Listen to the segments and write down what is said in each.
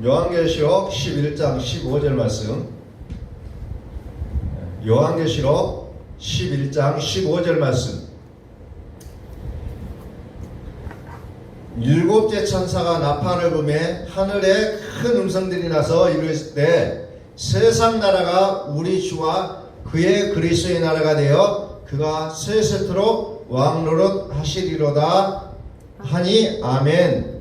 요한계시록 11장 15절 말씀. 요한계시록 11장 15절 말씀. 일곱째 천사가 나팔을 불매 하늘에 큰 음성들이 나서 이르실 때 세상 나라가 우리 주와 그의 그리스도의 나라가 되어 그가 세세토록 왕노릇 하시리로다 하니 아멘.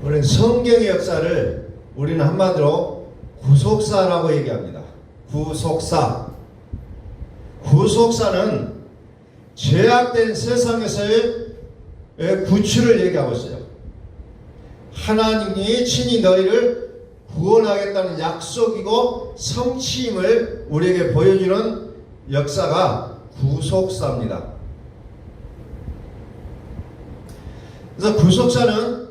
우리는 성경의 역사를 우리는 한마디로 구속사라고 얘기합니다. 구속사. 구속사는 죄악된 세상에서의 구출을 얘기하고 있어요. 하나님이 친히 너희를 구원하겠다는 약속이고 성취임을 우리에게 보여주는 역사가 구속사입니다. 그래서 구속사는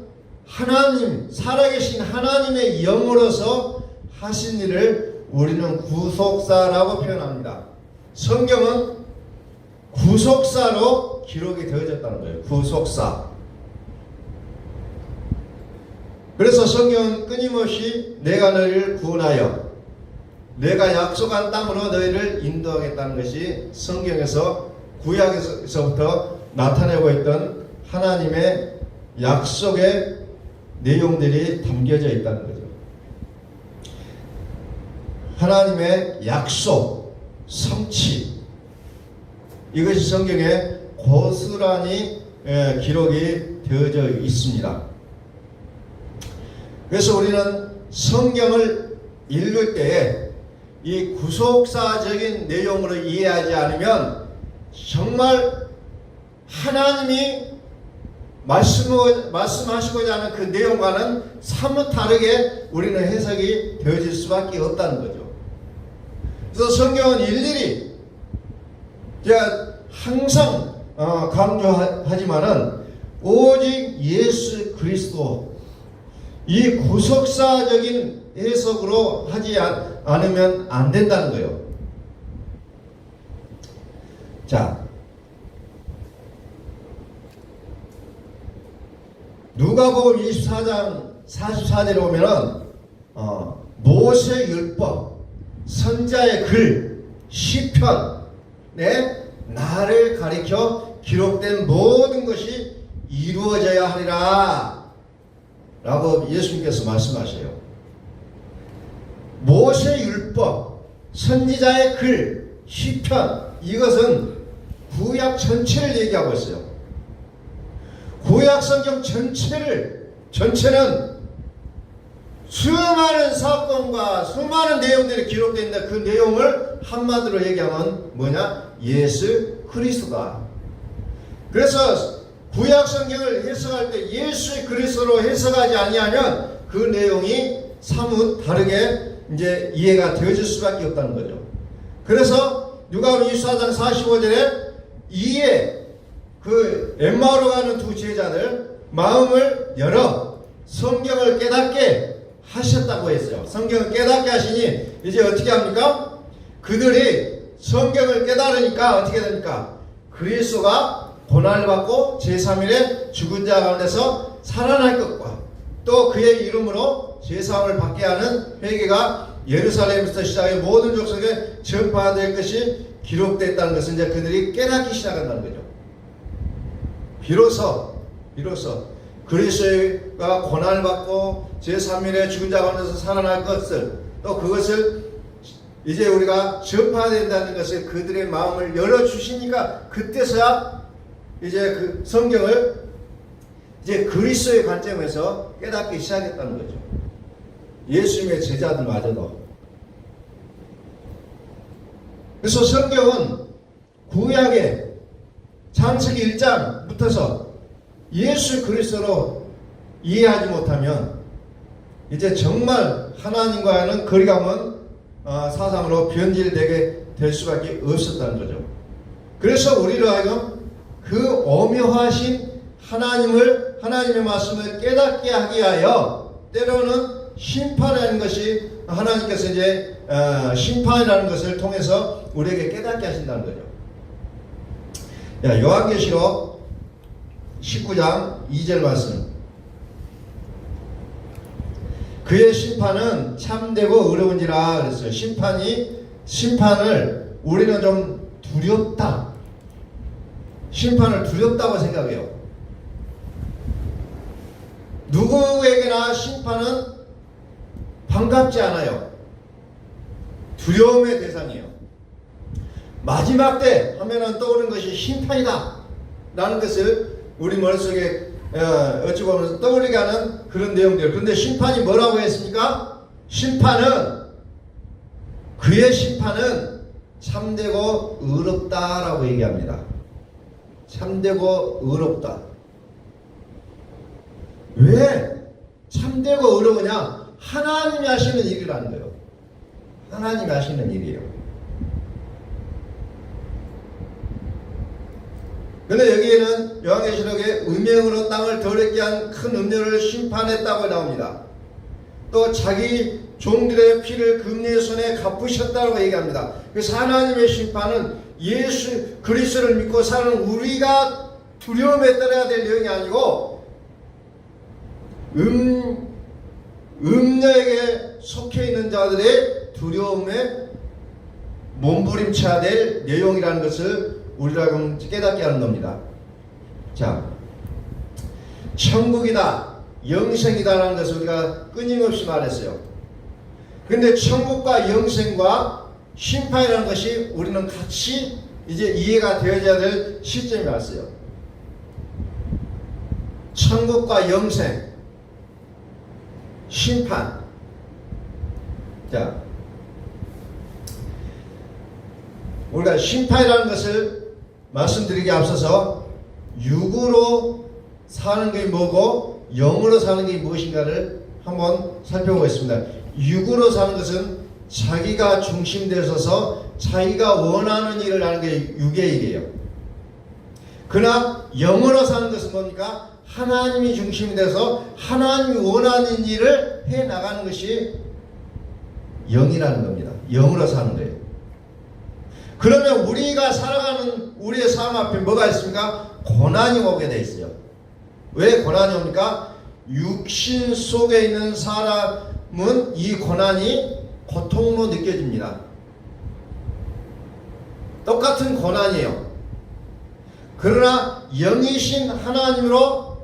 하나님, 살아계신 하나님의 영으로서 하신 일을 우리는 구속사라고 표현합니다. 성경은 구속사로 기록이 되어졌다는 거예요. 구속사. 그래서 성경은 끊임없이 내가 너희를 구원하여 내가 약속한 땅으로 너희를 인도하겠다는 것이 성경에서 구약에서부터 나타내고 있던 하나님의 약속의 내용들이 담겨져 있다는 거죠. 하나님의 약속, 성취, 이것이 성경에 고스란히 기록이 되어져 있습니다. 그래서 우리는 성경을 읽을 때에 이 구속사적인 내용으로 이해하지 않으면 정말 하나님이 말씀하시고자 하는 그 내용과는 사뭇 다르게 우리는 해석이 되어질 수밖에 없다는 거죠. 그래서 성경은 일일이 제가 항상 강조하지만은 오직 예수 그리스도 이 구속사적인 해석으로 하지 않으면 안 된다는 거예요. 자, 누가복음 24장 44절에 보면은 모세 율법, 선자의 글, 시편에 나를 가리켜 기록된 모든 것이 이루어져야 하리라 라고 예수님께서 말씀하셔요. 모세 율법, 선지자의 글, 시편, 이것은 구약 전체를 얘기하고 있어요. 구약 성경 전체는 수많은 사건과 수많은 내용들이 기록되어 있는데 그 내용을 한마디로 얘기하면 뭐냐? 예수 그리스도다. 그래서 구약 성경을 해석할 때 예수 그리스도로 해석하지 아니하면 그 내용이 사뭇 다르게 이제 이해가 되어질 수밖에 없다는 거죠. 그래서 누가복음 24장 45절에 이에 그 엠마오로 가는 두 제자들 마음을 열어 성경을 깨닫게 하셨다고 했어요. 성경을 깨닫게 하시니 이제 어떻게 합니까? 그들이 성경을 깨달으니까 어떻게 됩니까? 그리스도가 고난을 받고 제3일에 죽은 자 가운데서 살아날 것과 또 그의 이름으로 제사함을 받게 하는 회개가 예루살렘에서 시작해 모든 족속에 전파될 것이 기록됐다는 것은 이제 그들이 깨닫기 시작한다는 거죠. 비로소 그리스도가 고난을 받고 제3일에 죽은 자 가운데서 살아날 것을 또 그것을 이제 우리가 전파해야 된다는 것을 그들의 마음을 열어주시니까 그때서야 이제 그 성경을 이제 그리스도의 관점에서 깨닫기 시작했다는 거죠. 예수님의 제자들마저도. 그래서 성경은 구약의 창세기 1장부터서 예수 그리스도로 이해하지 못하면 이제 정말 하나님과는 거리가 먼 사상으로 변질되게 될 수밖에 없었다는 거죠. 그래서 우리로 하여금 그 오묘하신 하나님의 말씀을 깨닫게 하기 위하여 때로는 심판이라는 것이 하나님께서 이제 심판이라는 것을 통해서 우리에게 깨닫게 하신다는 거죠. 요한계시록 19장 2절 말씀. 그의 심판은 참되고 의로운지라 그랬어요. 심판을 우리는 좀 두렵다. 심판을 두렵다고 생각해요. 누구에게나 심판은 반갑지 않아요. 두려움의 대상이에요. 마지막 때 하면은 떠오르는 것이 심판이다 라는 것을 우리 머릿속에 어찌 보면 떠올리게 하는 그런 내용들. 그런데 심판이 뭐라고 했습니까? 그의 심판은 참되고 의롭다라고 얘기합니다. 참되고 의롭다. 왜 참되고 의로우냐? 하나님이 하시는 일이라는 거예요. 하나님이 하시는 일이에요. 근데 여기에는 요한계시록에 음행으로 땅을 더럽게 한 큰 음료를 심판했다고 나옵니다. 또 자기 종들의 피를 금리의 손에 갚으셨다고 얘기합니다. 그래서 하나님의 심판은 예수 그리스도를 믿고 사는 우리가 두려움에 떨어야 될 내용이 아니고 음녀에게 속해 있는 자들의 두려움에 몸부림쳐야 될 내용이라는 것을 우리가 깨닫게 하는 겁니다. 자, 천국이다, 영생이다라는 것을 우리가 끊임없이 말했어요. 그런데 천국과 영생과 심판이라는 것이 우리는 같이 이제 이해가 되어야 될 시점이 왔어요. 천국과 영생, 심판. 자, 우리가 심판이라는 것을 말씀드리기 앞서서 육으로 사는 게 뭐고 영으로 사는 게 무엇인가를 한번 살펴보겠습니다. 육으로 사는 것은 자기가 중심되어 서서 자기가 원하는 일을 하는 게 육의 일이에요. 그러나 영으로 사는 것은 뭡니까? 하나님이 중심이 돼서 하나님이 원하는 일을 해나가는 것이 영이라는 겁니다. 영으로 사는 거예요. 그러면 우리가 살아가는 우리의 삶 앞에 뭐가 있습니까? 고난이 오게 돼 있어요. 왜 고난이 옵니까? 육신 속에 있는 사람은 이 고난이 고통으로 느껴집니다. 똑같은 고난이에요. 그러나 영이신 하나님으로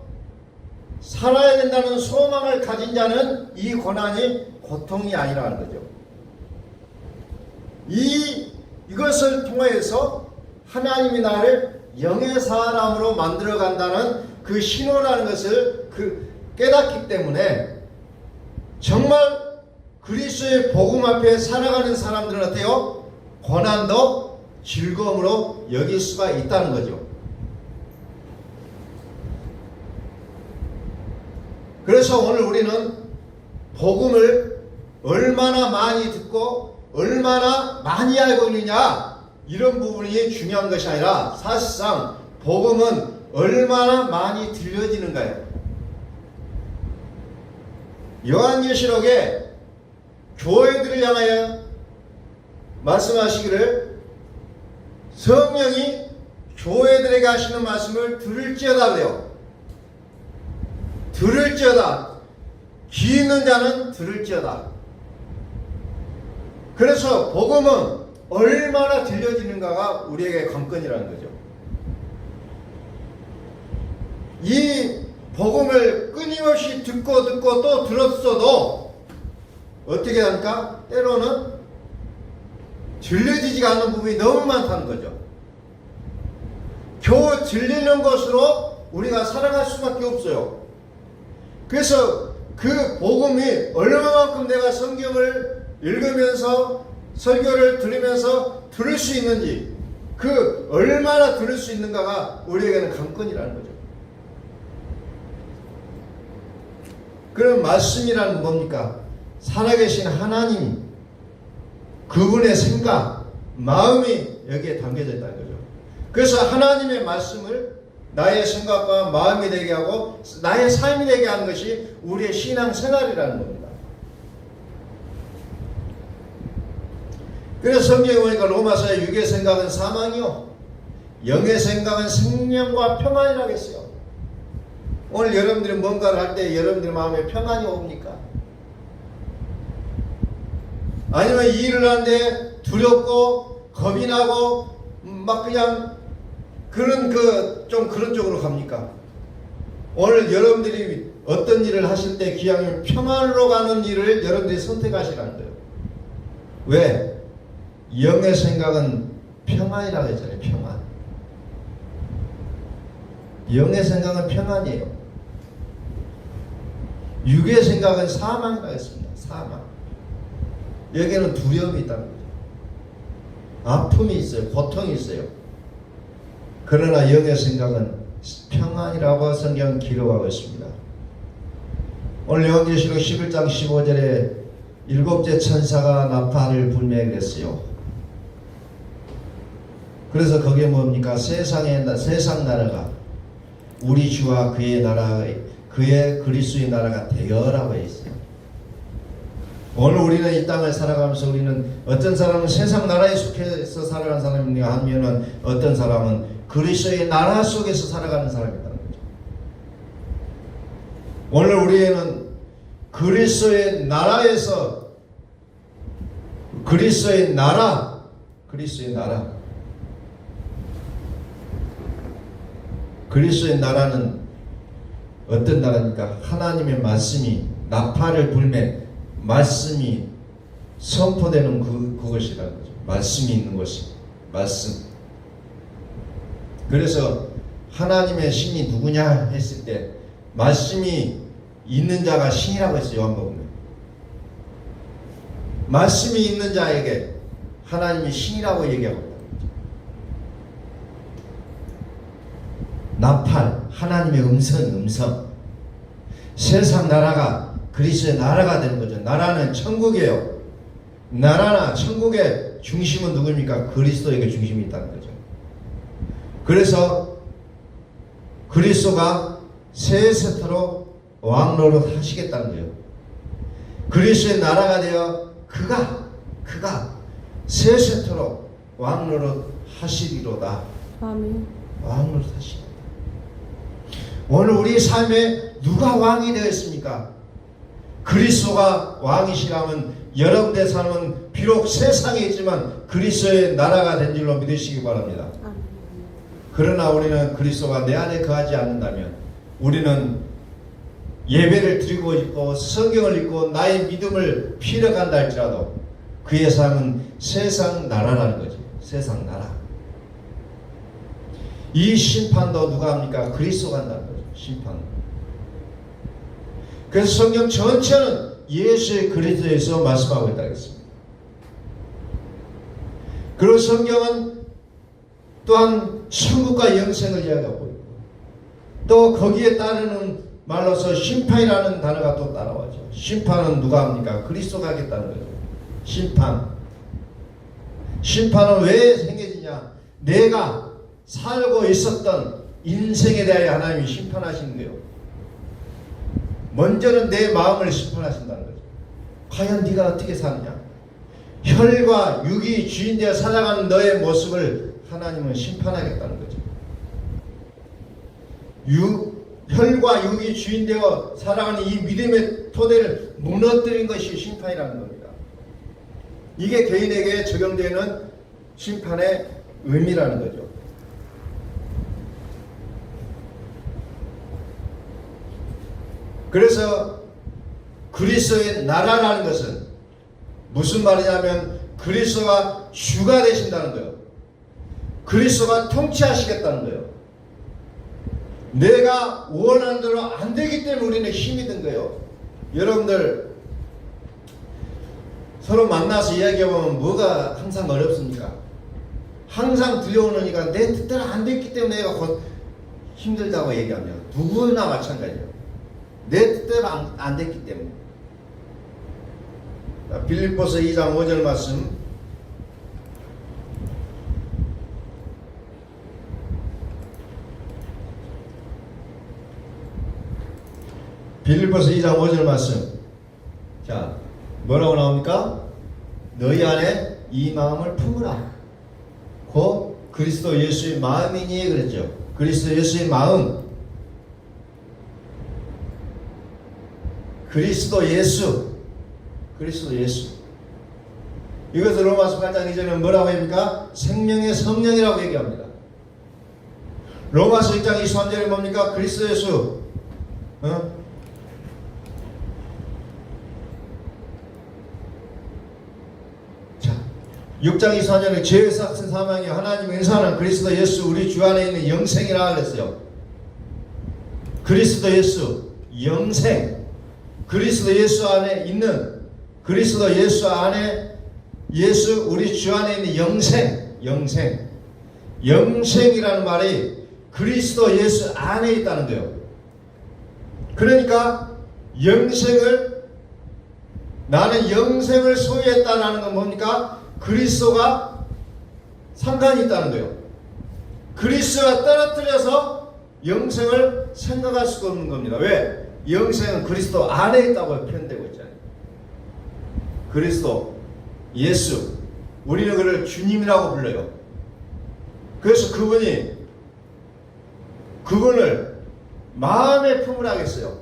살아야 된다는 소망을 가진 자는 이 고난이 고통이 아니라는 거죠. 이것을 통해서 하나님이 나를 영의 사람으로 만들어 간다는 그 신호라는 것을 깨닫기 때문에 정말 그리스도의 복음 앞에 살아가는 사람들은 어때요? 고난도 즐거움으로 여길 수가 있다는 거죠. 그래서 오늘 우리는 복음을 얼마나 많이 듣고 얼마나 많이 알고 있느냐 이런 부분이 중요한 것이 아니라 사실상 복음은 얼마나 많이 들려지는가요? 요한계시록에 교회들을 향하여 말씀하시기를 성령이 교회들에게 하시는 말씀을 들을지어다 그래요. 들을지어다. 귀 있는 자는 들을지어다. 그래서 복음은 얼마나 들려지는가가 우리에게 관건이라는 거죠. 이 복음을 끊임없이 듣고 또 들었어도 어떻게 합니까? 때로는 들려지지가 않는 부분이 너무 많다는 거죠. 겨우 들리는 것으로 우리가 살아갈 수밖에 없어요. 그래서 그 복음이 얼마만큼 내가 성경을 읽으면서 설교를 들으면서 들을 수 있는지 그 얼마나 들을 수 있는가가 우리에게는 관건이라는 거죠. 그럼 말씀이라는 건 뭡니까? 살아계신 하나님 그분의 생각 마음이 여기에 담겨져 있다는 거죠. 그래서 하나님의 말씀을 나의 생각과 마음이 되게 하고 나의 삶이 되게 하는 것이 우리의 신앙 생활이라는 겁니다. 그래서 성경에 보니까 로마서의 육의 생각은 사망이요 영의 생각은 생명과 평안이라고 했어요. 오늘 여러분들이 뭔가를 할 때 여러분들 마음에 평안이 옵니까? 아니면 이 일을 하는데 두렵고 겁이 나고 막 그냥 좀 그런 쪽으로 갑니까? 오늘 여러분들이 어떤 일을 하실 때 기왕이면 평안으로 가는 일을 여러분들이 선택하시라는 거예요. 왜? 영의 생각은 평안이라고 했잖아요. 평안. 영의 생각은 평안이에요. 육의 생각은 사망이라고 했습니다. 사망. 여기에는 두려움이 있다는 거죠. 아픔이 있어요. 고통이 있어요. 그러나 영의 생각은 평안이라고 성경은 기록하고 있습니다. 오늘 요한계시록 11장 15절에 일곱째 천사가 나팔을 불매 그랬어요. 그래서 그게 뭡니까? 세상 나라가 우리 주와 그의 나라, 그의 그리스도의 나라가 되어라고 했어요. 오늘 우리는 이 땅을 살아가면서 우리는 어떤 사람은 세상 나라에 속해서 살아가는 사람인가 하면은 어떤 사람은 그리스도의 나라 속에서 살아가는 사람이라는 거죠. 오늘 우리는 그리스도의 나라에서 그리스도의 나라는 어떤 나라입니까? 하나님의 말씀이 나팔을 불매 말씀이 선포되는 그것이라는 거죠. 말씀이 있는 것이 말씀. 그래서 하나님의 신이 누구냐 했을 때 말씀이 있는 자가 신이라고 했어요. 요한복음에. 말씀이 있는 자에게 하나님이 신이라고 얘기하고 있다. 나팔, 하나님의 음성. 세상 나라가 그리스도의 나라가 되는 거죠. 나라는 천국이에요. 나라나 천국의 중심은 누구입니까? 그리스도에게 중심이 있다는 거죠. 그래서 그리스도가 새 세트로 왕노릇 하시겠다는 거예요. 그리스도의 나라가 되어 그가 새 세트로 왕노릇 하시리로다. 아멘. 왕노릇 하시리로다. 오늘 우리 삶에 누가 왕이 되었습니까? 그리스도가 왕이시라면 여러분의 삶은 비록 세상에 있지만 그리스도의 나라가 된 줄로 믿으시기 바랍니다. 그러나 우리는 그리스도가 내 안에 거하지 않는다면 우리는 예배를 드리고 있고 성경을 읽고 나의 믿음을 피력한다 할지라도 그의 삶은 세상 나라라는 거죠. 세상 나라. 이 심판도 누가 합니까? 그리스도가 한다는 거죠. 심판. 그래서 성경 전체는 예수의 그리스도에서 말씀하고 있다고 했습니다. 그리고 성경은 또한 천국과 영생을 이야기하고 있고 또 거기에 따르는 말로서 심판이라는 단어가 또 따라와죠. 심판은 누가 합니까? 그리스도가 하겠다는 거죠. 심판은 왜 생겨지냐? 내가 살고 있었던 인생에 대하여 하나님이 심판하시는 거예요. 먼저는 내 마음을 심판하신다는 거죠. 과연 네가 어떻게 사느냐? 혈과 육이 주인되어 살아가는 너의 모습을 하나님은 심판하겠다는 거죠. 혈과 육이 주인되어 살아가는 이 믿음의 토대를 무너뜨린 것이 심판이라는 겁니다. 이게 개인에게 적용되는 심판의 의미라는 거죠. 그래서 그리스도의 나라라는 것은 무슨 말이냐면 그리스도가 주가 되신다는 거예요. 그리스도가 통치하시겠다는 거예요. 내가 원하는 대로 안 되기 때문에 우리는 힘이 든 거예요. 여러분들 서로 만나서 이야기해보면 뭐가 항상 어렵습니까? 항상 들려오니까 내 뜻대로 안 됐기 때문에 내가 힘들다고 얘기하면 누구나 마찬가지예요. 내 뜻대로 안 됐기 때문에. 빌립보서 2장 5절 말씀 빌립보서 2장 5절 말씀. 자, 뭐라고 나옵니까? 너희 안에 이 마음을 품으라. 곧 그리스도 예수의 마음이니 그랬죠. 그리스도 예수의 마음. 그리스도 예수. 그리스도 예수. 이것을 로마서 8장 2절은 뭐라고 합니까? 생명의 성령이라고 얘기합니다. 로마서 1장 23절에 뭡니까? 그리스도 예수. 자, 6장 24절에 죄에서 같은 사망이 하나님의 은사는 그리스도 예수 우리 주 안에 있는 영생이라 그랬어요. 그리스도 예수 영생. 그리스도 예수 안에 있는, 그리스도 예수 안에, 예수 우리 주 안에 있는 영생. 영생. 영생이라는 말이 그리스도 예수 안에 있다는 거예요. 그러니까 나는 영생을 소유했다는 건 뭡니까? 그리스도가 상관이 있다는 거예요. 그리스도가 떨어뜨려서 영생을 생각할 수가 없는 겁니다. 왜? 영생은 그리스도 안에 있다고 표현되고 있잖아요. 그리스도 예수, 우리는 그를 주님이라고 불러요. 그래서 그분을 마음에 품으라 하겠어요.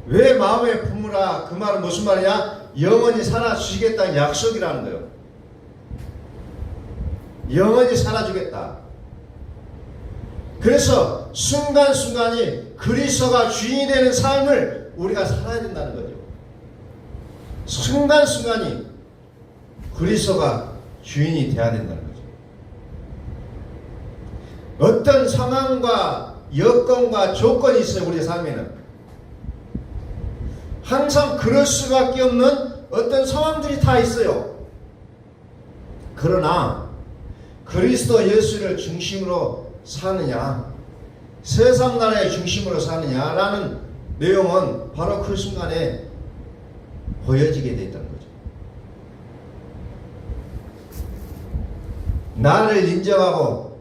왜 마음에 품으라? 그 말은 무슨 말이냐? 영원히 살아주시겠다는 약속이라는 거예요. 영원히 살아주겠다. 그래서 순간순간이 그리스도가 주인이 되는 삶을 우리가 살아야 된다는 거죠. 순간순간이 그리스도가 주인이 되어야 된다는 거죠. 어떤 상황과 여건과 조건이 있어요. 우리 삶에는 항상 그럴 수밖에 없는 어떤 상황들이 다 있어요. 그러나 그리스도 예수를 중심으로 사느냐, 세상 나라의 중심으로 사느냐라는 내용은 바로 그 순간에 보여지게 되어 있다는 거죠. 나를 인정하고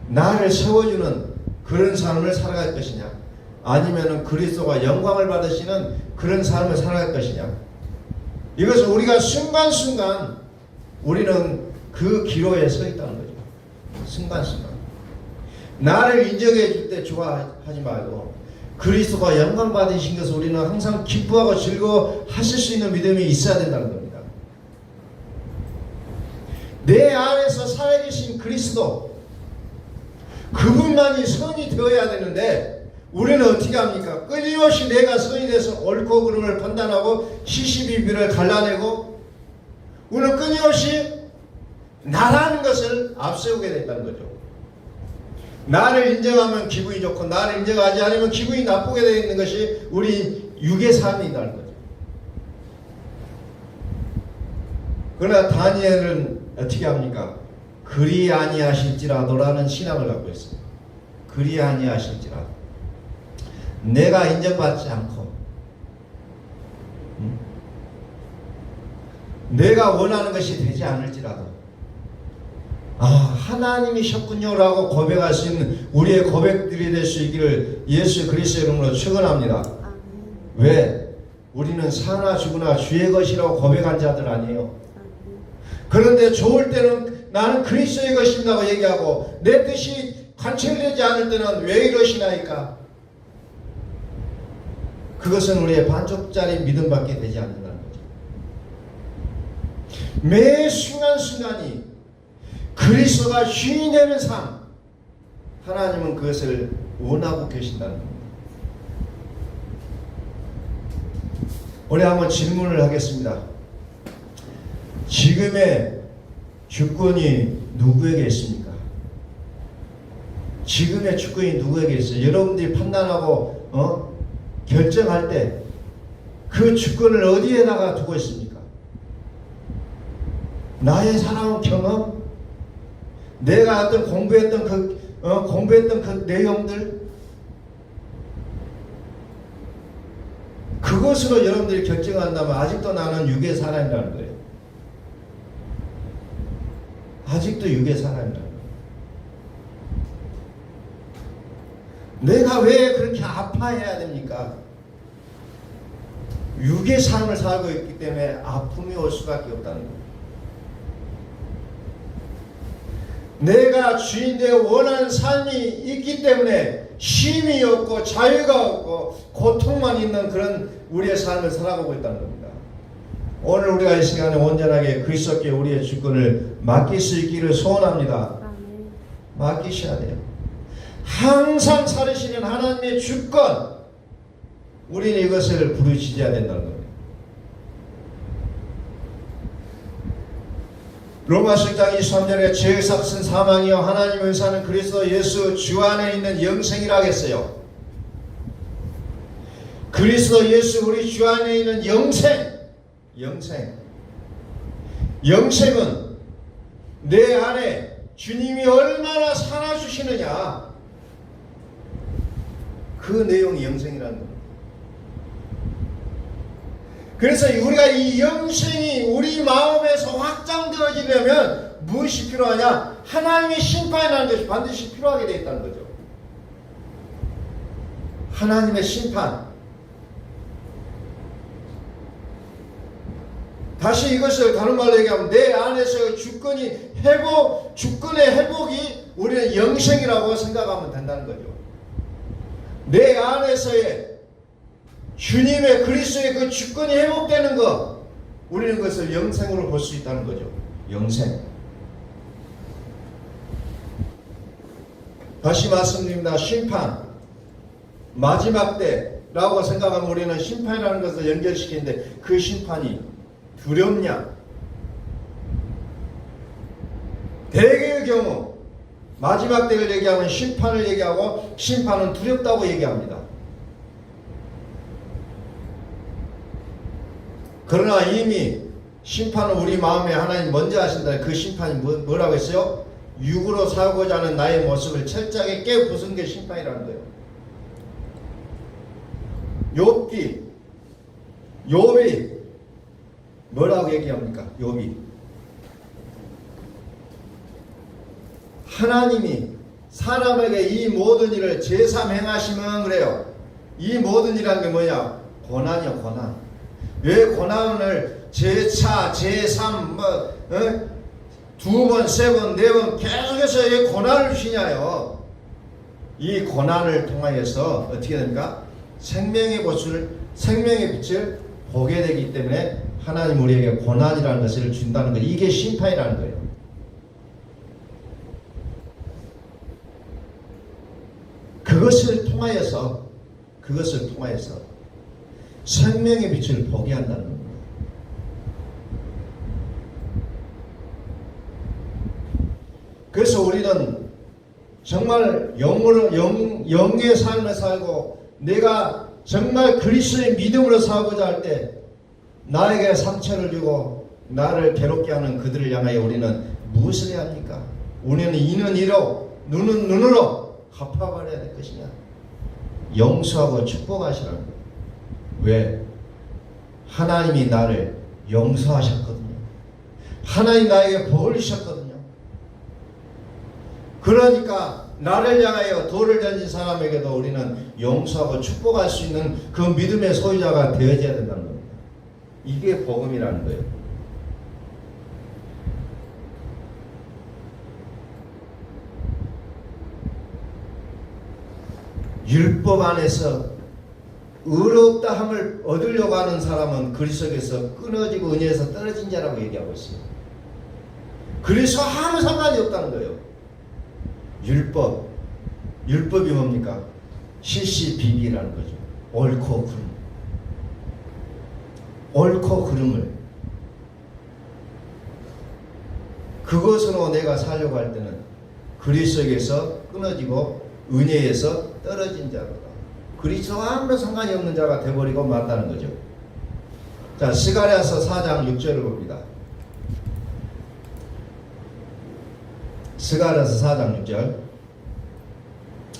나를 세워주는 그런 삶을 살아갈 것이냐, 아니면 그리스도가 영광을 받으시는 그런 삶을 살아갈 것이냐. 이것을 우리가 순간순간 우리는 그 기로에 서 있다는 거죠. 순간순간 나를 인정해 줄 때 좋아하지 말고 그리스도가 영광 받으신 것을 우리는 항상 기뻐하고 즐거워하실 수 있는 믿음이 있어야 된다는 겁니다. 내 안에서 살아계신 그리스도, 그분만이 선이 되어야 되는데 우리는 어떻게 합니까? 끊임없이 내가 선이 돼서 옳고 그름을 판단하고 시시비비를 갈라내고 우리는 끊임없이 나라는 것을 앞세우게 됐다는 거죠. 나를 인정하면 기분이 좋고 나를 인정하지 않으면 기분이 나쁘게 되어 있는 것이 우리 육의 삶이라는 거죠. 그러나 다니엘은 어떻게 합니까? 그리 아니하실지라도라는 신앙을 갖고 있습니다. 그리 아니하실지라도, 내가 인정받지 않고 내가 원하는 것이 되지 않을지라도 하나님이셨군요 라고 고백할 수 있는 우리의 고백들이 될 수 있기를 예수 그리스도의 이름으로 축원합니다. 왜? 우리는 사나 죽으나 주의 것이라고 고백한 자들 아니에요. 그런데 좋을 때는 나는 그리스도의 것입니다고 얘기하고 내 뜻이 관철되지 않을 때는 왜 이러시나이까? 그것은 우리의 반쪽짜리 믿음밖에 되지 않는다는 거죠. 매 순간순간이 그리스도가 주인이 되는 삶, 하나님은 그것을 원하고 계신다는 겁니다. 오늘 한번 질문을 하겠습니다. 지금의 주권이 누구에게 있습니까? 지금의 주권이 누구에게 있어요? 여러분들이 판단하고 결정할 때 그 주권을 어디에다가 두고 있습니까? 나의 살아온 경험, 내가 어떤 공부했던 그 내용들, 그것으로 여러분들이 결정한다면 아직도 나는 육의 사람이라는 거예요. 아직도 육의 사람이라는 거예요. 내가 왜 그렇게 아파해야 됩니까? 육의 삶을 살고 있기 때문에 아픔이 올 수밖에 없다는 거예요. 내가 주인되어 원하는 삶이 있기 때문에 쉼이 없고 자유가 없고 고통만 있는 그런 우리의 삶을 살아가고 있다는 겁니다. 오늘 우리가 이 시간에 온전하게 그리스도께 우리의 주권을 맡길 수 있기를 소원합니다. 맡기셔야 돼요. 항상 살으시는 하나님의 주권, 우리는 이것을 부르짖어야 된다는 겁니다. 로마서 1장 23절에 죄의 삭은 사망이요 하나님의 은사는 그리스도 예수 주 안에 있는 영생이라 했어요. 그리스도 예수 우리 주 안에 있는 영생은 내 안에 주님이 얼마나 살아주시느냐, 그 내용이 영생이라는 겁니다. 그래서 우리가 이 영생이 우리 마음에서 확장되어지려면 무엇이 필요하냐? 하나님의 심판이라는 것이 반드시 필요하게 되어 있다는 거죠. 하나님의 심판. 다시 이것을 다른 말로 얘기하면 내 안에서 주권의 회복이 우리는 영생이라고 생각하면 된다는 거죠. 내 안에서의 주님의 그리스도의 그 주권이 회복되는 것, 우리는 그것을 영생으로 볼 수 있다는 거죠. 영생. 다시 말씀드립니다. 심판, 마지막 때라고 생각하면 우리는 심판이라는 것을 연결시키는데 그 심판이 두렵냐? 대개의 경우 마지막 때를 얘기하면 심판을 얘기하고 심판은 두렵다고 얘기합니다. 그러나 이미 심판은 우리 마음에 하나님 먼저 하신다. 그 심판이 뭐라고 했어요? 육으로 살고자 하는 나의 모습을 철저하게 깨부순 게 심판이라는 거예요. 욥이 뭐라고 얘기합니까? 욥이 하나님이 사람에게 이 모든 일을 제3 행하시면 그래요. 이 모든 일이라는 게 뭐냐? 고난이요, 고난. 왜 고난을 제4, 제3 두 번, 세 번, 네 번 계속해서 왜 고난을 주시냐요? 이 고난을 통하여서 어떻게 됩니까? 생명의 빛을 보게 되기 때문에 하나님 우리에게 고난이라는 것을 준다는 것. 이게 심판이라는 거예요. 그것을 통하여서 생명의 빛을 보게 한다는 겁니다. 그래서 우리는 정말 영의 삶을 살고 내가 정말 그리스도의 믿음으로 살고자 할 때 나에게 상처를 주고 나를 괴롭게 하는 그들을 향하여 우리는 무엇을 해야 합니까? 우리는 이는 이로 눈은 눈으로 갚아버려야 될 것이냐? 용서하고 축복하시라는 거예요. 왜? 하나님이 나를 용서하셨거든요. 하나님 나에게 복을 주셨거든요. 그러니까 나를 향하여 돌을 던진 사람에게도 우리는 용서하고 축복할 수 있는 그 믿음의 소유자가 되어져야 된다는 겁니다. 이게 복음이라는 거예요. 율법 안에서 의롭다 함을 얻으려고 하는 사람은 그리스도에서 끊어지고 은혜에서 떨어진 자라고 얘기하고 있어요. 그래서 아무 상관이 없다는 거예요. 율법이 뭡니까? 실시비비라는 거죠. 옳고 그름을 그것으로 내가 살려고 할 때는 그리스도에서 끊어지고 은혜에서 떨어진 자로다. 그리스도와 아무런 상관이 없는 자가 되어버리고 만다는 거죠. 자, 스가랴서 4장 6절을 봅니다. 스가랴서 4장 6절.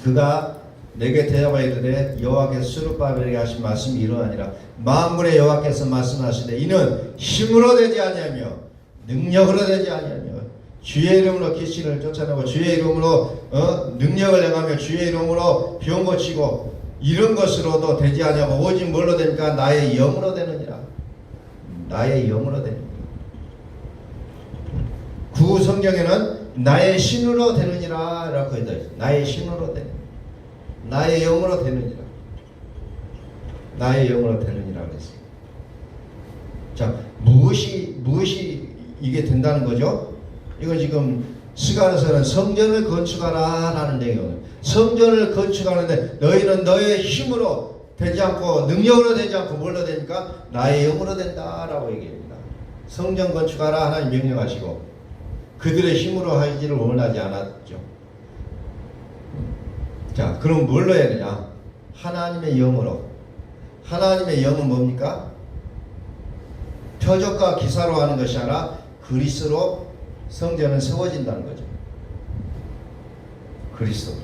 그가 내게 대하여 이르되 여호와께서 스룹바벨에게 하신 말씀이 이러하니라. 만군의 여호와께서 말씀하시되 이는 힘으로 되지 아니하며 능력으로 되지 아니하며 주의 이름으로 귀신을 쫓아내고 주의 이름으로 능력을 행하며 주의 이름으로 병 고치고 이런 것으로도 되지 아니하고 오직 뭘로 되니까 나의 영으로 되느니라. 나의 영으로 되느니라. 구 성경에는 나의 신으로 되느니라 라고 되어 있어요. 나의 신으로 되느니라. 나의 영으로 되느니라. 나의 영으로 되느니라 그랬어요. 자, 무엇이 이게 된다는 거죠? 이거 지금 스가랴서는 성전을 건축하라 라는 내용이에요. 성전을 건축하는데 너희는 너의 힘으로 되지 않고 능력으로 되지 않고 뭘로 되니까 나의 영으로 된다라고 얘기합니다. 성전 건축하라 하나님 명령하시고 그들의 힘으로 하기를 원하지 않았죠. 자, 그럼 뭘로 해야 되냐? 하나님의 영으로. 하나님의 영은 뭡니까? 표적과 기사로 하는 것이 아니라 그리스도로 성전은 세워진다는 거죠. 그리스도.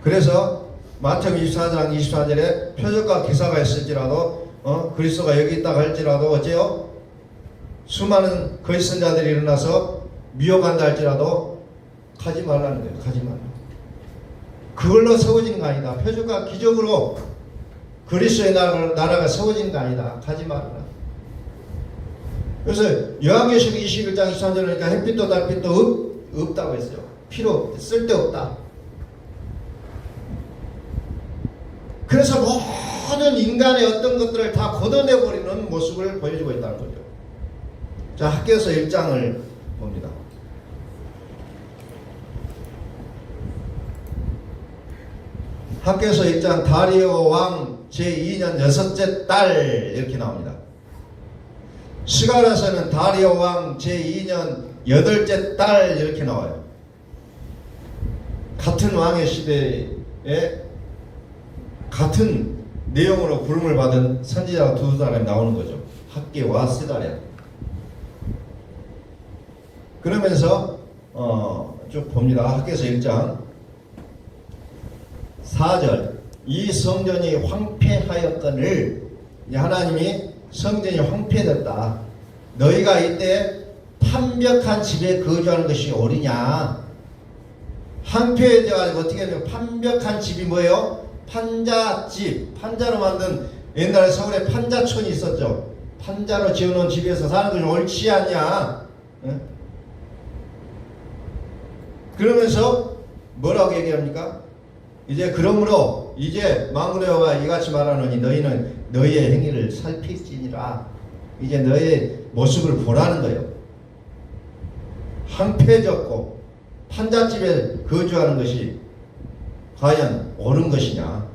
그래서 마태복음 24장 24절에 표적과 기사가 있을지라도 그리스도가 여기 있다고 할지라도 어째요? 수많은 거짓 선자들이 일어나서 미혹한다 할지라도 가지 말라는 거예요. 가지 말라. 그걸로 세워지는 거 아니다. 표적과 기적으로 그리스도의 나라가 세워지는 거 아니다. 가지 말라. 그래서 요한계시록 21장 23절에 보니까 햇빛도 달빛도 없다고 했어요. 필요 쓸데없다. 그래서 모든 인간의 어떤 것들을 다 걷어내버리는 모습을 보여주고 있다는 거죠. 자, 학개서 1장을 봅니다. 학개서 1장 다리오 왕 제2년 6째 달 이렇게 나옵니다. 스가랴서는 다리오 왕 제2년 8째 달 이렇게 나와요. 같은 왕의 시대에 같은 내용으로 부름을 받은 선지자가 두 사람이 나오는 거죠. 학개와 스가랴. 그러면서 쭉 봅니다. 학개서 1장 4절 이 성전이 황폐하였거늘 하나님이 성전이 황폐됐다. 너희가 이때 판벽한 집에 거주하는 것이 옳으냐. 황폐해져가지고 어떻게 하냐면 판벽한 집이 뭐예요? 판자집. 판자로 만든 옛날에 서울에 판자촌이 있었죠. 판자로 지어놓은 집에서 사는 것이 옳지 않냐. 응? 그러면서 뭐라고 얘기합니까? 이제 그러므로 이제 만군의 여호와가 이같이 말하노니 너희는 너희의 행위를 살필지니라. 이제 너희의 모습을 보라는 거예요. 황폐해졌고 판잣집에 거주하는 것이 과연 옳은 것이냐.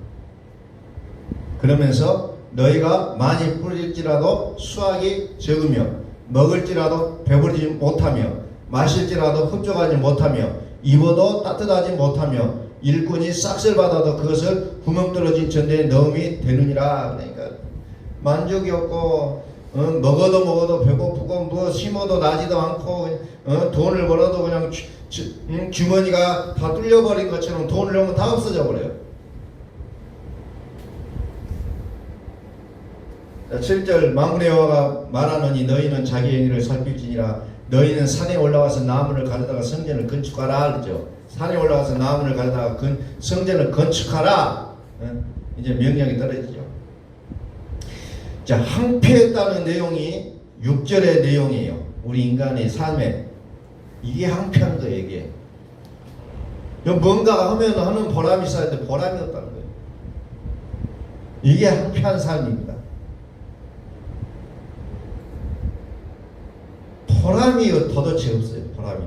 그러면서 너희가 많이 뿌릴지라도 수확이 적으며 먹을지라도 배부르지 못하며 마실지라도 흡족하지 못하며 입어도 따뜻하지 못하며 일꾼이 싹쓸 받아도 그것을 구멍 뚫어진 전대에 넣음이 되느니라. 그러니까 만족이 없고 먹어도 배고프고 뭐 심어도 나지도 않고 돈을 벌어도 그냥 주머니가 다 뚫려버린 것처럼 돈을 넣으면 다 없어져 버려요. 7절 만군의 여호와가 말하노니 너희는 자기 행위를 살필지니라. 너희는 산에 올라가서 나무를 가져다가 성전을 건축하라 그러죠. 산에 올라가서 나무를 가져다가 성전을 건축하라. 이제 명령이 떨어지죠. 자, 황폐했다는 내용이 6절의 내용이에요. 우리 인간의 삶에 이게 황폐한 거예요. 이게 뭔가 하는 보람이 있어야 돼. 보람이 없다는 거예요. 이게 황폐한 삶입니다. 보람이 도대체 없어요. 보람이.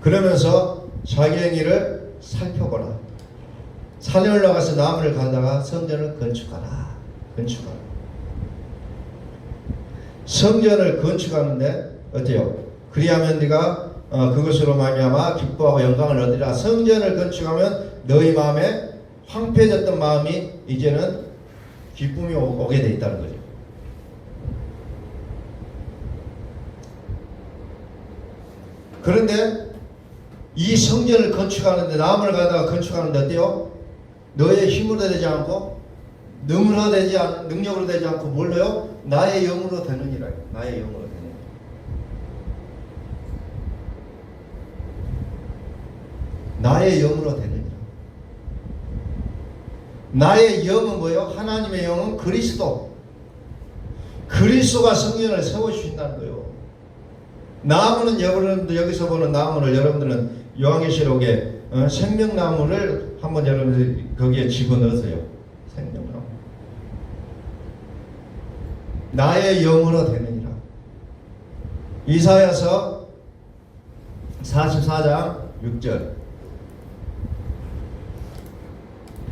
그러면서 자기 행위를 살펴보라. 산에 올라가서 나무를 가져다가 성전을 건축하라. 건축하라. 성전을 건축하는데 어때요? 그리하면 네가 그것으로 말미암아 기뻐하고 영광을 얻으리라. 성전을 건축하면 너희 마음에 황폐해졌던 마음이 이제는 기쁨이 오게 돼 있다는 거죠. 그런데 이 성전을 건축하는데 나무를 가다가 건축하는데 어때요? 너의 힘으로 되지 않고 능력으로 되지 않고 뭘로요? 나의 영으로 되느니라. 나의 영으로 되느니라. 나의 영으로 되느니라. 나의 영은 뭐예요? 하나님의 영은 그리스도. 그리스도가 성전을 세워주신다는 거예요. 나무는 여러분들 여기서 보는 나무를 여러분들은 요한계시록에 생명나무를 한번 여러분들 거기에 집어넣으세요. 생명나무. 나의 영으로 되느니라. 이사야서 44장 6절.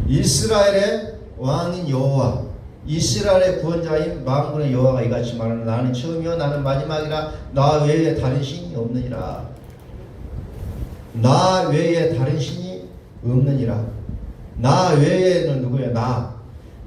이스라엘의 왕인 여호와, 이스라엘의 구원자인 만군의 여호와가 이같이 말하는 나는 처음이요 나는 마지막이라 나 외에 다른 신이 없느니라. 나 외에 다른 신이 없느니라. 나 외에는 누구야? 나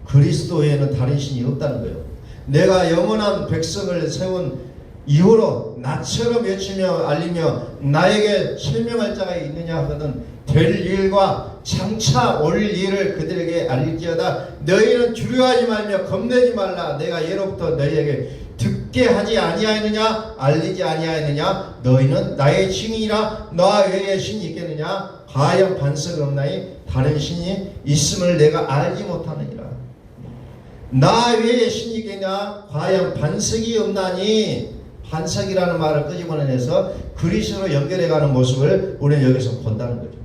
그리스도 외에는 다른 신이 없다는 거예요. 내가 영원한 백성을 세운 이후로 나처럼 외치며 알리며 나에게 설명할 자가 있느냐 하거든 될 일과 장차 올 일을 그들에게 알릴지어다. 너희는 두려워하지 말며 겁내지 말라. 내가 예로부터 너희에게 듣게 하지 아니하였느냐 알리지 아니하였느냐. 너희는 나의 증인이라. 나 외에 신이 있겠느냐. 과연 반석 없나니 다른 신이 있음을 내가 알지 못하느니라. 나 외에 신이 있겠냐. 과연 반석이 없나니. 반석이라는 말을 끄집어내서 그리스도로 연결해가는 모습을 우리는 여기서 본다는 거죠.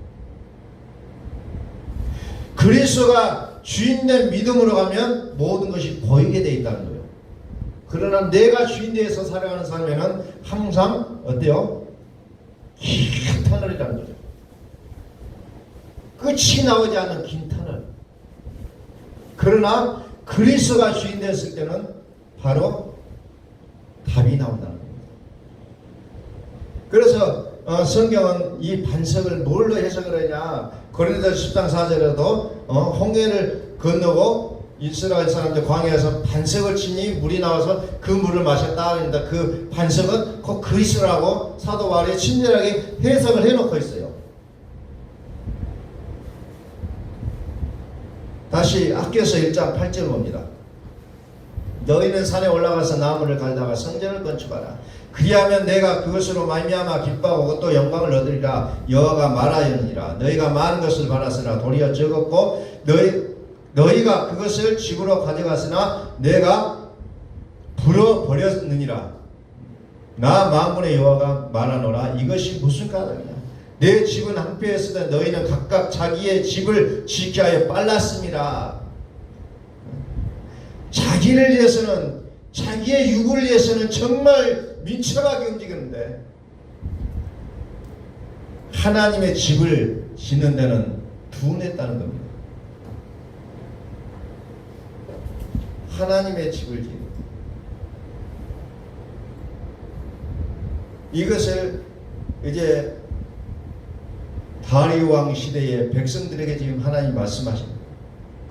그리스도가 주인된 믿음으로 가면 모든 것이 보이게 되어 있다는 거예요. 그러나 내가 주인되어서 살아가는 삶에는 항상 어때요? 긴 터널이라는 거죠. 끝이 나오지 않는 긴 터널. 그러나 그리스도가 주인되었을 때는 바로 답이 나온다는 겁니다. 그래서 성경은 이 반석을 뭘로 해석을 하냐. 고린도서 10장 4절에도 홍해를 건너고 이스라엘 사람들 광야에서 반석을 치니 물이 나와서 그 물을 마셨다. 그런다. 그 반석은 곧 그리스도라고 사도 바울이 친절하게 해석을 해놓고 있어요. 다시 아껴서 1장 8절 봅니다. 너희는 산에 올라가서 나무를 갈다가 성전을 건축하라. 그리하면 내가 그것으로 말미암아 기뻐하고 또 영광을 얻으리라. 여호와가 말하였느니라. 너희가 많은 것을 받았으나 도리어 적었고 너희가 그것을 집으로 가져갔으나 내가 불어버렸느니라. 나 만군의 여호와가 말하노라. 이것이 무슨 까닭이냐. 내 집은 한패에 쓰되 너희는 각각 자기의 집을 지키하여 빨랐습니다. 자기를 위해서는 자기의 육을 위해서는 정말 민첩하게 움직이는데 하나님의 집을 짓는 데는 둔했다는 겁니다. 하나님의 집을 짓는 이것을 이제 다리오 왕 시대의 백성들에게 지금 하나님이 말씀하십니다.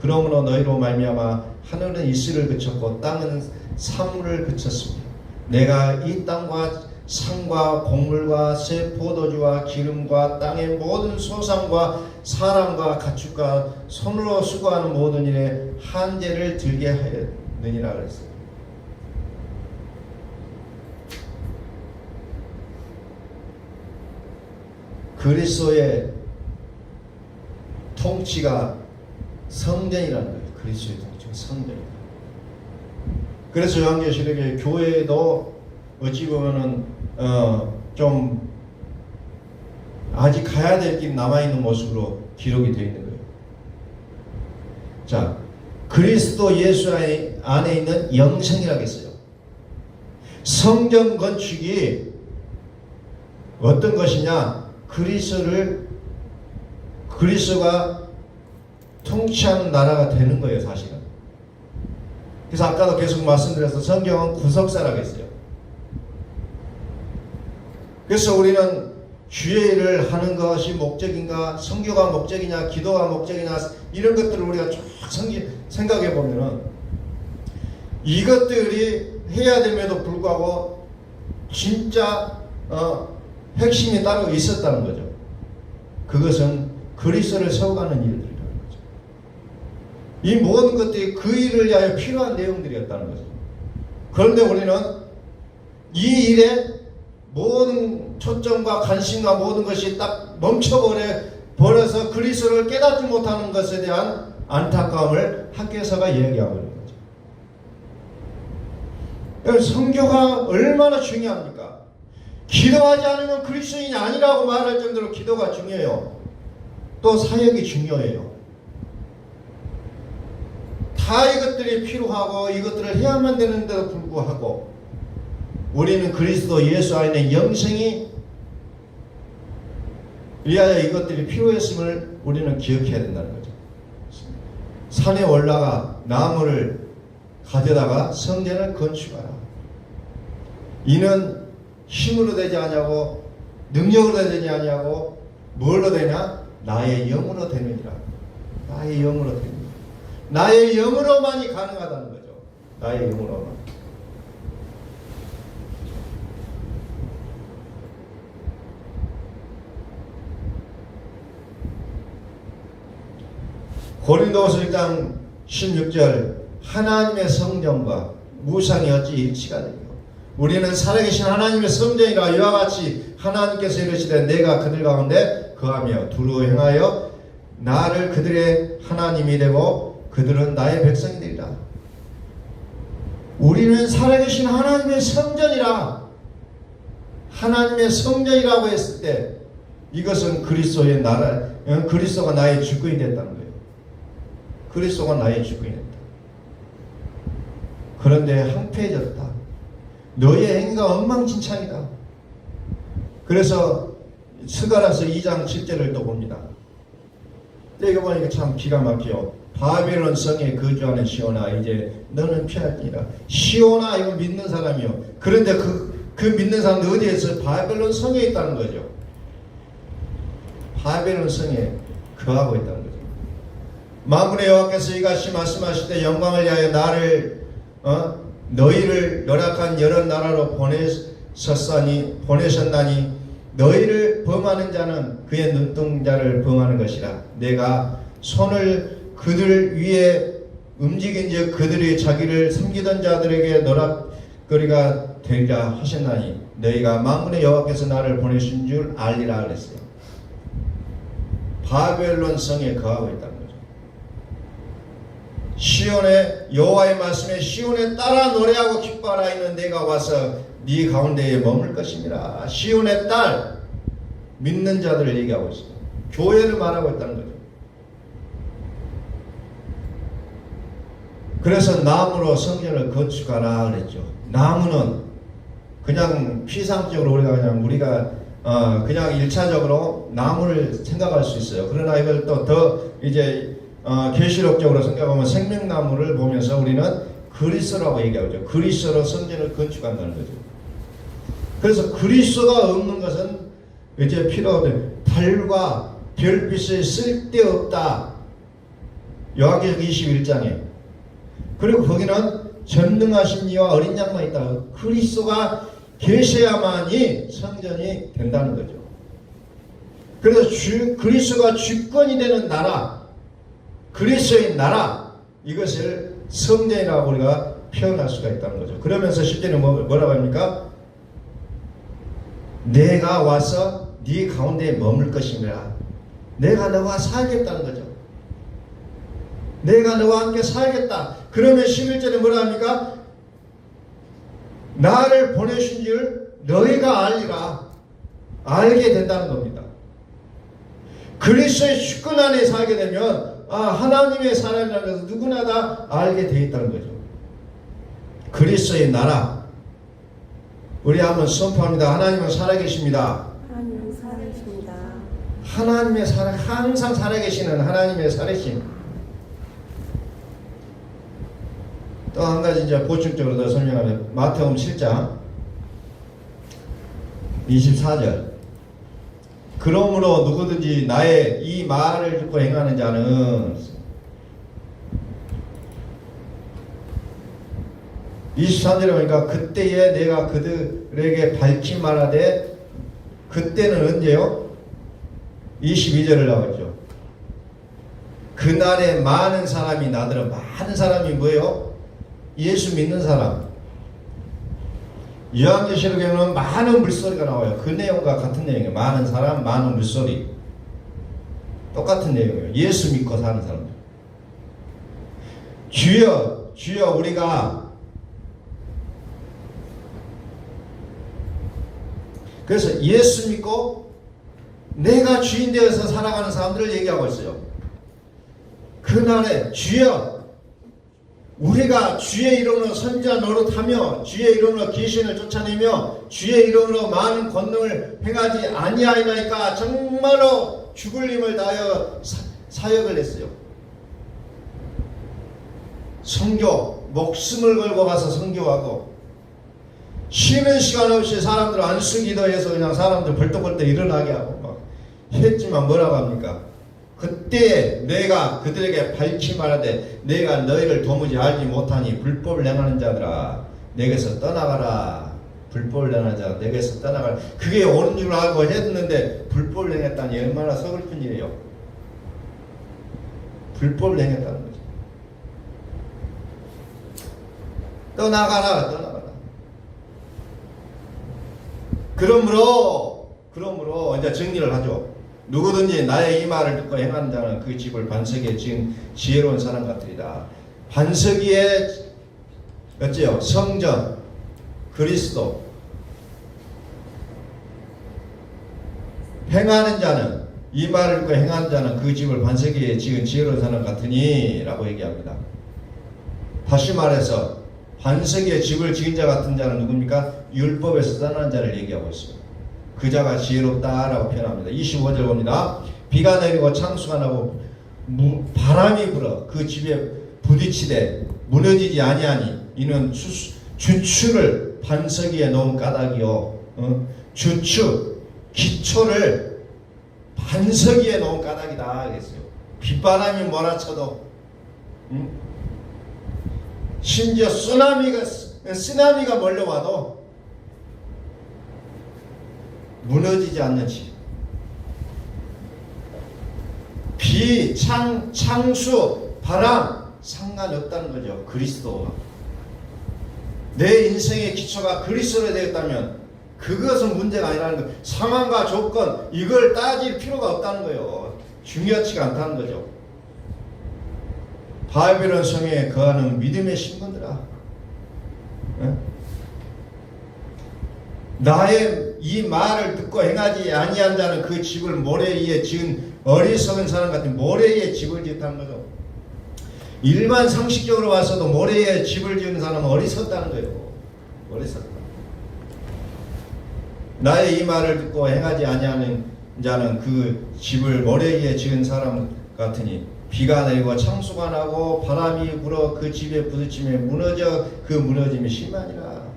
그러므로 너희로 말미암아 하늘은 이슬을 그쳤고 땅은 사물을 그쳤습니다. 내가 이 땅과 산과 곡물과 새 포도주와 기름과 땅의 모든 소산과 사람과 가축과 손으로 수고하는 모든 일에 한계를 들게 하였느니라 그랬어요. 그리스도의 통치가 성전이라는 거예요. 그리스도의 통치가 성전이다. 그래서 요한계시록에 교회도 어찌 보면은 좀 아직 가야 될 길 남아있는 모습으로 기록이 되어 있는 거예요. 자, 그리스도 예수 안에 있는 영생이라고 했어요. 성전 건축이 어떤 것이냐? 그리스도가 통치하는 나라가 되는 거예요, 사실은. 그래서 아까도 계속 말씀드려서 성경은 구속사라고 했어요. 그래서 우리는 주의 일을 하는 것이 목적인가, 선교가 목적이냐, 기도가 목적이냐, 이런 것들을 우리가 쭉 생각해 보면은 이것들이 해야 됨에도 불구하고 진짜 핵심이 따로 있었다는 거죠. 그것은 그리스도를 세워가는 일들이라는 거죠. 이 모든 것들이 그 일을 위하여 필요한 내용들이었다는 거죠. 그런데 우리는 이 일에 모든 초점과 관심과 모든 것이 딱 멈춰버려서 그리스도를 깨닫지 못하는 것에 대한 안타까움을 학교에서가 이야기하고 있는 거죠. 여러분, 선교가 얼마나 중요합니까? 기도하지 않으면 그리스도인이 아니라고 말할 정도로 기도가 중요해요. 또 사역이 중요해요. 다 이것들이 필요하고 이것들을 해야만 되는데도 불구하고 우리는 그리스도 예수 안에 영생이 위하여 이것들이 필요했음을 우리는 기억해야 된다는 거죠. 산에 올라가 나무를 가져다가 성전을 건축하라. 이는 힘으로 되지 않냐고, 능력으로 되지 않냐고, 뭘로 되냐? 나의 영으로 되느니라. 나의 영으로 되느니라. 나의 영으로만이 가능하다는 거죠. 나의 영으로만. 고린도후서 1장 16절 하나님의 성전과 무상이 어찌 일치가 되며 우리는 살아계신 하나님의 성전이라. 이와 같이 하나님께서 이르시되 내가 그들 가운데 거하며 두루 행하여 나를 그들의 하나님이 되고 그들은 나의 백성이 되리라. 우리는 살아계신 하나님의 성전이라. 하나님의 성전이라고 했을 때 이것은 그리스도의 나라, 그리스도가 나의 주권이 됐다는 거예요. 그리스도가 나의 주권이 됐다. 그런데 황폐해졌다. 너의 행위가 엉망진창이다. 그래서 스가랴서 2장 7절을 또 봅니다. 이거 보니까 참 기가 막혀요. 바벨론 성에 거주하는 시온아 이제 너는 피할지니라. 시온아 이거 믿는 사람이요. 그런데 그 믿는 사람은 어디에 있어요? 바벨론 성에 있다는 거죠. 바벨론 성에 거하고 있다는 거죠. 만군의 여호와께서 이같이 말씀하실 때 영광을 위하여 나를 너희를 열악한 여러 나라로 보내셨나니 너희를 범하는 자는 그의 눈동자를 범하는 것이라. 내가 손을 그들 위에 움직인즉 그들이 자기를 섬기던 자들에게 노락거리가 되리라 하셨나니 너희가 만군의 여호와께서 나를 보내신 줄 알리라 그랬어요. 바벨론 성에 거하고 있다는 거죠. 시온의 여호와의 말씀에 시온에 따라 노래하고 기뻐하라 하는 내가 와서 네 가운데에 머물 것입니다. 시온의 딸 믿는 자들을 얘기하고 있어요. 교회를 말하고 있다는 거죠. 그래서 나무로 성전을 건축하라 그랬죠. 나무는 그냥 피상적으로 우리가 그냥 1차적으로 나무를 생각할 수 있어요. 그러나 이걸 또 더 이제 계시록적으로 생각하면 생명나무를 보면서 우리는 그리스도라고 얘기하죠. 그리스도로 성전을 건축한다는 거죠. 그래서 그리스도가 없는 것은 이제 필요 없는 달과 별빛이 쓸데없다. 요한계시록 21장에. 그리고 거기는 전능하신 이와 어린 양만 있다. 그리스도가 계셔야만이 성전이 된다는 거죠. 그래서 그리스도가 주권이 되는 나라, 그리스도의 나라, 이것을 성전이라고 우리가 표현할 수가 있다는 거죠. 그러면서 실제는 뭐라고 합니까? 내가 와서 네 가운데에 머물 것이니라. 내가 너와 살겠다는 거죠. 내가 너와 함께 살겠다. 그러면 11절에 뭐라 합니까? 나를 보내신 줄 너희가 알리라. 알게 된다는 겁니다. 그리스도의 주권 안에 살게 되면 하나님의 사람이라는 것을 누구나 다 알게 되어 있다는 거죠. 그리스도의 나라. 우리 한번 선포합니다. 하나님은 살아계십니다. 하나님은 살아계십니다. 하나님의 항상 살아계시는 하나님의 살아계심. 또 한 가지 이제 보충적으로 더 설명하면 마태복음 7장 24절. 그러므로 누구든지 나의 이 말을 듣고 행하는 자는 23절에 보니까 그때에 내가 그들에게 밝히 말하되 그때는 언제요? 22절을 나왔죠. 그날에 많은 사람이 나더러 많은 사람이 뭐예요? 예수 믿는 사람. 요한계시록에는 많은 물소리가 나와요. 그 내용과 같은 내용이에요. 많은 사람, 많은 물소리. 똑같은 내용이에요. 예수 믿고 사는 사람들. 주여, 주여 우리가 그래서 예수 믿고 내가 주인 되어서 살아가는 사람들을 얘기하고 있어요. 그날에 주여, 우리가 주의 이름으로 선지자 노릇하며 주의 이름으로 귀신을 쫓아내며 주의 이름으로 많은 권능을 행하지 아니하이나이까 정말로 죽을 힘을 다하여 사역을 했어요. 선교, 목숨을 걸고 가서 선교하고 쉬는 시간 없이 사람들 안수 기도해서 그냥 사람들 벌떡벌떡 일어나게 하고 막 했지만 뭐라고 합니까? 그때 내가 그들에게 밝히 말하되 내가 너희를 도무지 알지 못하니 불법을 행하는 자들아 내게서 떠나가라. 불법을 행하는 자들아 내게서 떠나가라. 그게 옳은 줄 알고 했는데 불법을 행했다니 얼마나 서글픈 일이에요. 불법을 행했다는 거죠. 떠나가라. 그러므로 이제 정리를 하죠. 누구든지 나의 이 말을 듣고 행하는 자는 그 집을 반석에 지은 지혜로운 사람 같으리다. 반석 위에 어째요? 성전, 그리스도. 행하는 자는 이 말을 듣고 행하는 자는 그 집을 반석 위에 지은 지혜로운 사람 같으니 라고 얘기합니다. 다시 말해서 반석 위에 집을 지은 자 같은 자는 누굽니까? 율법에서 떠난 자를 얘기하고 있어요. 그 자가 지혜롭다라고 표현합니다. 25절 봅니다. 비가 내리고 창수가 나고 바람이 불어 그 집에 부딪히되 무너지지 아니하니 이는 주축을 반석 위에 놓은 까닭이요. 주축, 기초를 반석 위에 놓은 까닭이다 그랬어요. 빗바람이 몰아쳐도 심지어 쓰나미가 몰려와도 무너지지 않는 집. 비, 창수, 바람 상관없다는 거죠. 그리스도와 내 인생의 기초가 그리스도로 되었다면 그것은 문제가 아니라는 거예요. 상황과 조건 이걸 따질 필요가 없다는 거예요. 중요하지가 않다는 거죠. 바벨론 성에 거하는 믿음의 신분들아, 나의 이 말을 듣고 행하지 아니한 자는 그 집을 모래 위에 지은 어리석은 사람 같은 모래 위에 집을 짓다는 거죠. 일반 상식적으로 봐서도 모래 위에 집을 지은 사람은 어리석다는 거예요. 어리석다. 나의 이 말을 듣고 행하지 아니하는 자는 그 집을 모래 위에 지은 사람 같으니 비가 내리고 창수가 나고 바람이 불어 그 집에 부딪히며 무너져 그 무너짐이 심하니라.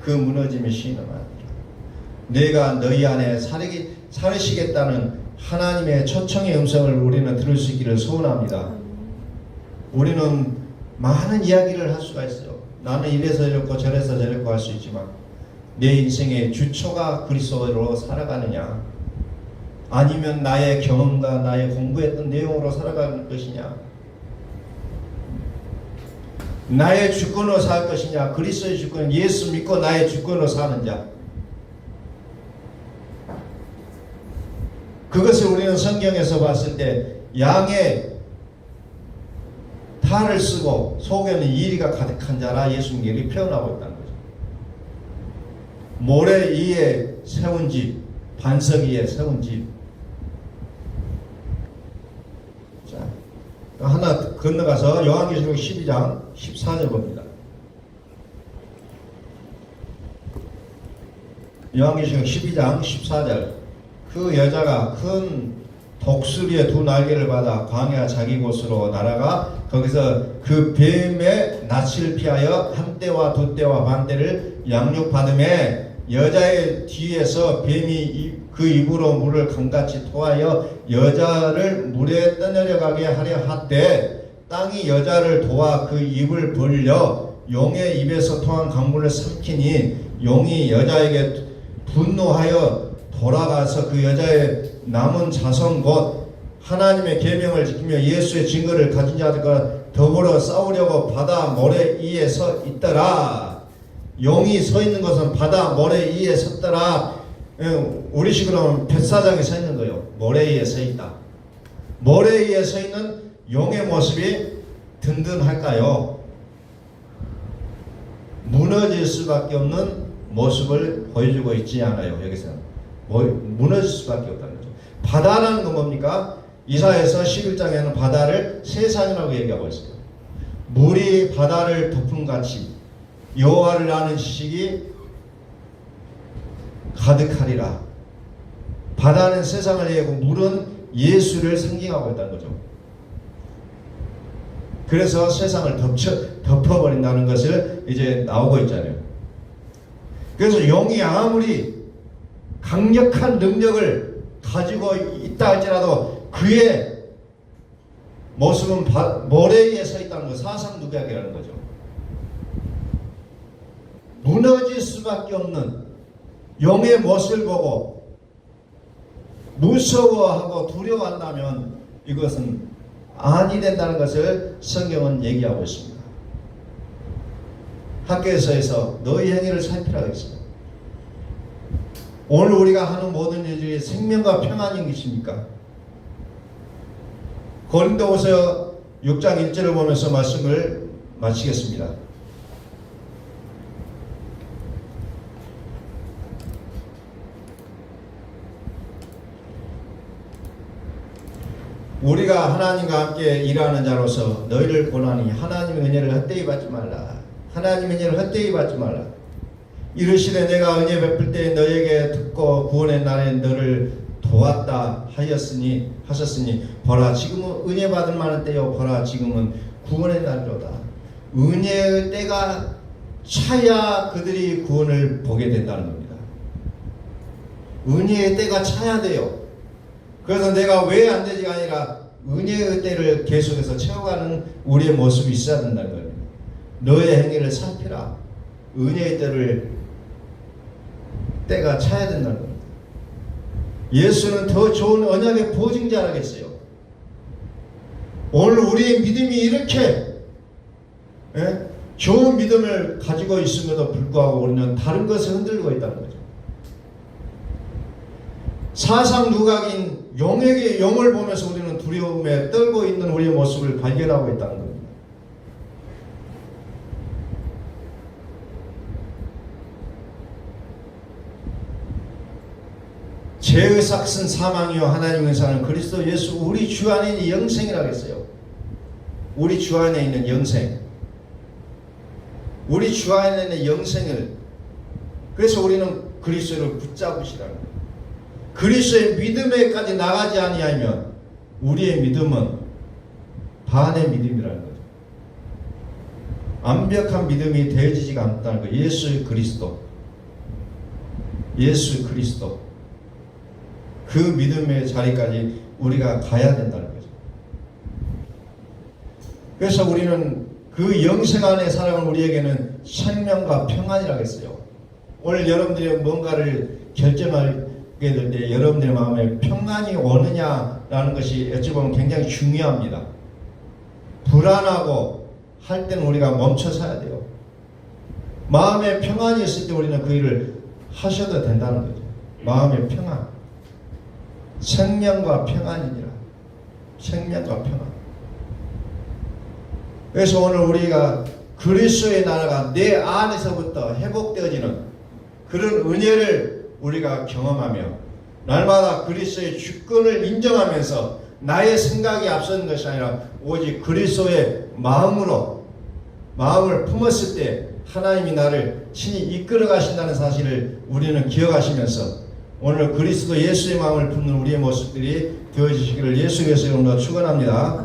그 무너짐이 심하니라. 내가 너희 안에 살으시겠다는 하나님의 초청의 음성을 우리는 들을 수 있기를 소원합니다. 우리는 많은 이야기를 할 수가 있어요. 나는 이래서 저랬고 저래서 저랬고 할 수 있지만 내 인생의 주초가 그리스도로 살아가느냐, 아니면 나의 경험과 나의 공부했던 내용으로 살아가는 것이냐, 나의 주권으로 살 것이냐, 그리스도의 주권, 예수 믿고 나의 주권으로 사는 자. 그것을 우리는 성경에서 봤을 때 양의 탈을 쓰고 속에는 이리가 가득한 자라 예수님이 이렇게 표현하고 있다는 거죠. 모래 위에 세운 집, 반석 위에 세운 집. 자, 하나 건너가서 요한계시록 12장 14절 봅니다. 요한계시록 12장 14절. 그 여자가 큰 독수리의 두 날개를 받아 광야 자기 곳으로 날아가 거기서 그 뱀의 낯을 피하여 한 때와 두 때와 반 때를 양육받음에 여자의 뒤에서 뱀이 그 입으로 물을 강같이 토하여 여자를 물에 떠내려가게 하려 하되 땅이 여자를 도와 그 입을 벌려 용의 입에서 토한 강물을 삼키니 용이 여자에게 분노하여 돌아가서 그 여자의 남은 자손 곧 하나님의 계명을 지키며 예수의 증거를 가진 자들과 더불어 싸우려고 바다 모래 위에 서 있더라. 용이 서 있는 것은 바다 모래 위에 섰더라. 우리식으로는 뱃사장에 서 있는 거예요. 모래 위에 서 있다. 모래 위에 서 있는 용의 모습이 든든할까요? 무너질 수밖에 없는 모습을 보여주고 있지 않아요. 여기서는 무너질 수밖에 없다는 거죠. 바다라는 건 뭡니까? 이사야서 11장에는 바다를 세상이라고 얘기하고 있어요. 물이 바다를 덮음같이 여호와를 아는 지식이 가득하리라. 바다는 세상을 얘기하고 물은 예수를 상징하고 있다는 거죠. 그래서 세상을 덮어버린다는 것을 이제 나오고 있잖아요. 그래서 용이 아무리 강력한 능력을 가지고 있다 할지라도 그의 모습은 모래 위에 서 있다는 거, 사상누각이라는 거죠. 무너질 수밖에 없는 용의 모습을 보고 무서워하고 두려워한다면 이것은 아니 된다는 것을 성경은 얘기하고 있습니다. 학교에서 너희 행위를 살피라고 했어요. 오늘 우리가 하는 모든 일들이 생명과 평안인 것입니까? 고린도후서 6장 1절을 보면서 말씀을 마치겠습니다. 우리가 하나님과 함께 일하는 자로서 너희를 권하니 하나님의 은혜를 헛되이 받지 말라. 하나님의 은혜를 헛되이 받지 말라. 이르시되 내가 은혜 베풀 때 너에게 듣고 구원의 날에 너를 도왔다 하셨으니 보라 지금은 은혜 받을 만한 때요 보라 지금은 구원의 날이로다. 은혜의 때가 차야 그들이 구원을 보게 된다는 겁니다. 은혜의 때가 차야 돼요. 그래서 내가 왜 안 되지가 아니라 은혜의 때를 계속해서 채워가는 우리의 모습이 있어야 된다는 겁니다. 너의 행위를 살피라. 은혜의 때가 차야 된다는 겁니다. 예수는 더 좋은 언약의 보증자라겠어요. 오늘 우리의 믿음이 이렇게 좋은 믿음을 가지고 있음에도 불구하고 우리는 다른 것을 흔들고 있다는 거죠. 사상누각인 용을 보면서 우리는 두려움에 떨고 있는 우리의 모습을 발견하고 있다는 겁니다. 죄의 삭은 사망이요 하나님의 은사는 그리스도 예수 우리 주 안에 있는 영생이라고 했어요. 우리 주 안에 있는 영생, 우리 주 안에 있는 영생을, 그래서 우리는 그리스도를 붙잡으시라는 거예요. 그리스도의 믿음에까지 나가지 아니하면 우리의 믿음은 반의 믿음이라는 거죠. 완벽한 믿음이 되어지지가 않다는 거예요. 예수 그리스도 그 믿음의 자리까지 우리가 가야 된다는 거죠. 그래서 우리는 그 영생 안에 살아가는 우리에게는 생명과 평안이라고 했어요. 오늘 여러분들이 뭔가를 결정하게 될 때 여러분들의 마음에 평안이 오느냐라는 것이 어찌 보면 굉장히 중요합니다. 불안하고 할 때는 우리가 멈춰 서야 돼요. 마음에 평안이 있을 때 우리는 그 일을 하셔도 된다는 거죠. 마음의 평안, 생명과 평안이니라. 생명과 평안. 그래서 오늘 우리가 그리스도의 나라가 내 안에서부터 회복되어지는 그런 은혜를 우리가 경험하며 날마다 그리스도의 주권을 인정하면서 나의 생각이 앞서는 것이 아니라 오직 그리스도의 마음을 품었을 때 하나님이 나를 친히 이끌어 가신다는 사실을 우리는 기억하시면서 오늘 그리스도 예수의 마음을 품는 우리의 모습들이 되어지시기를 예수 그리스도의 이름으로 축원합니다.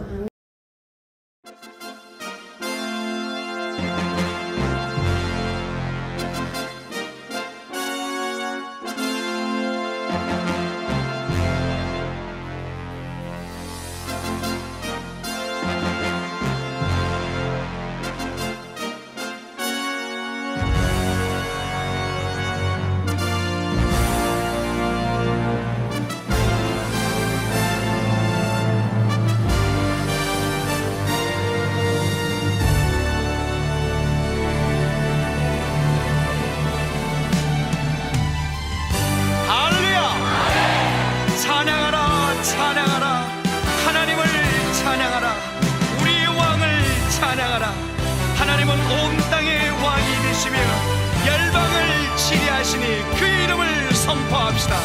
하나님은 온 땅의 왕이 되시며 열방을 치리하시니 그 이름을 선포합시다.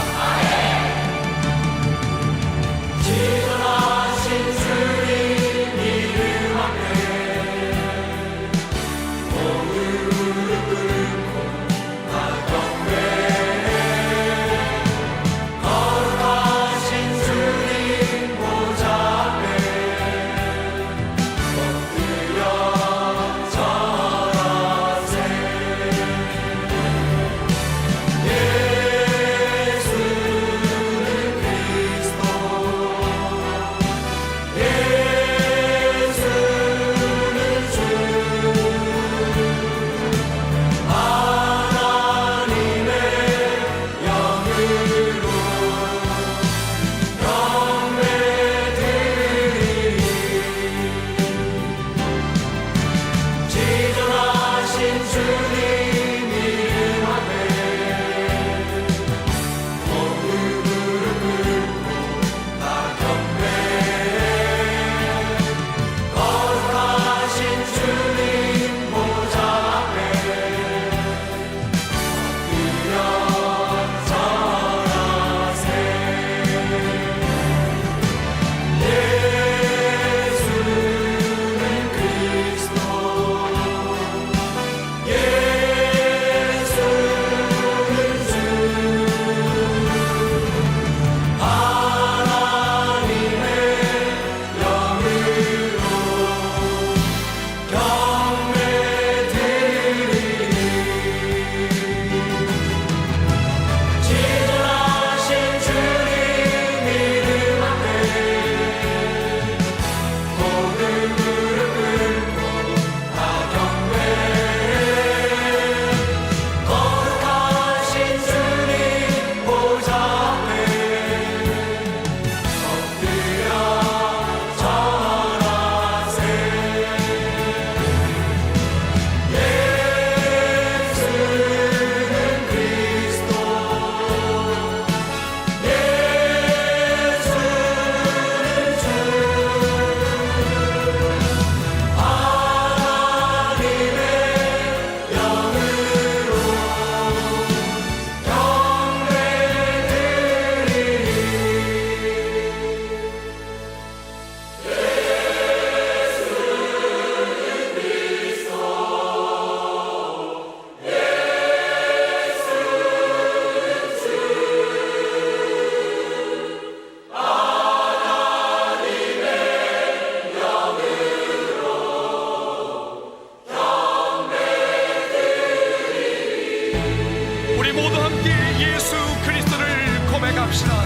고백합시다.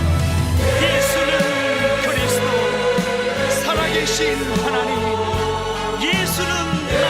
예수는 그리스도, 살아계신 하나님. 예수는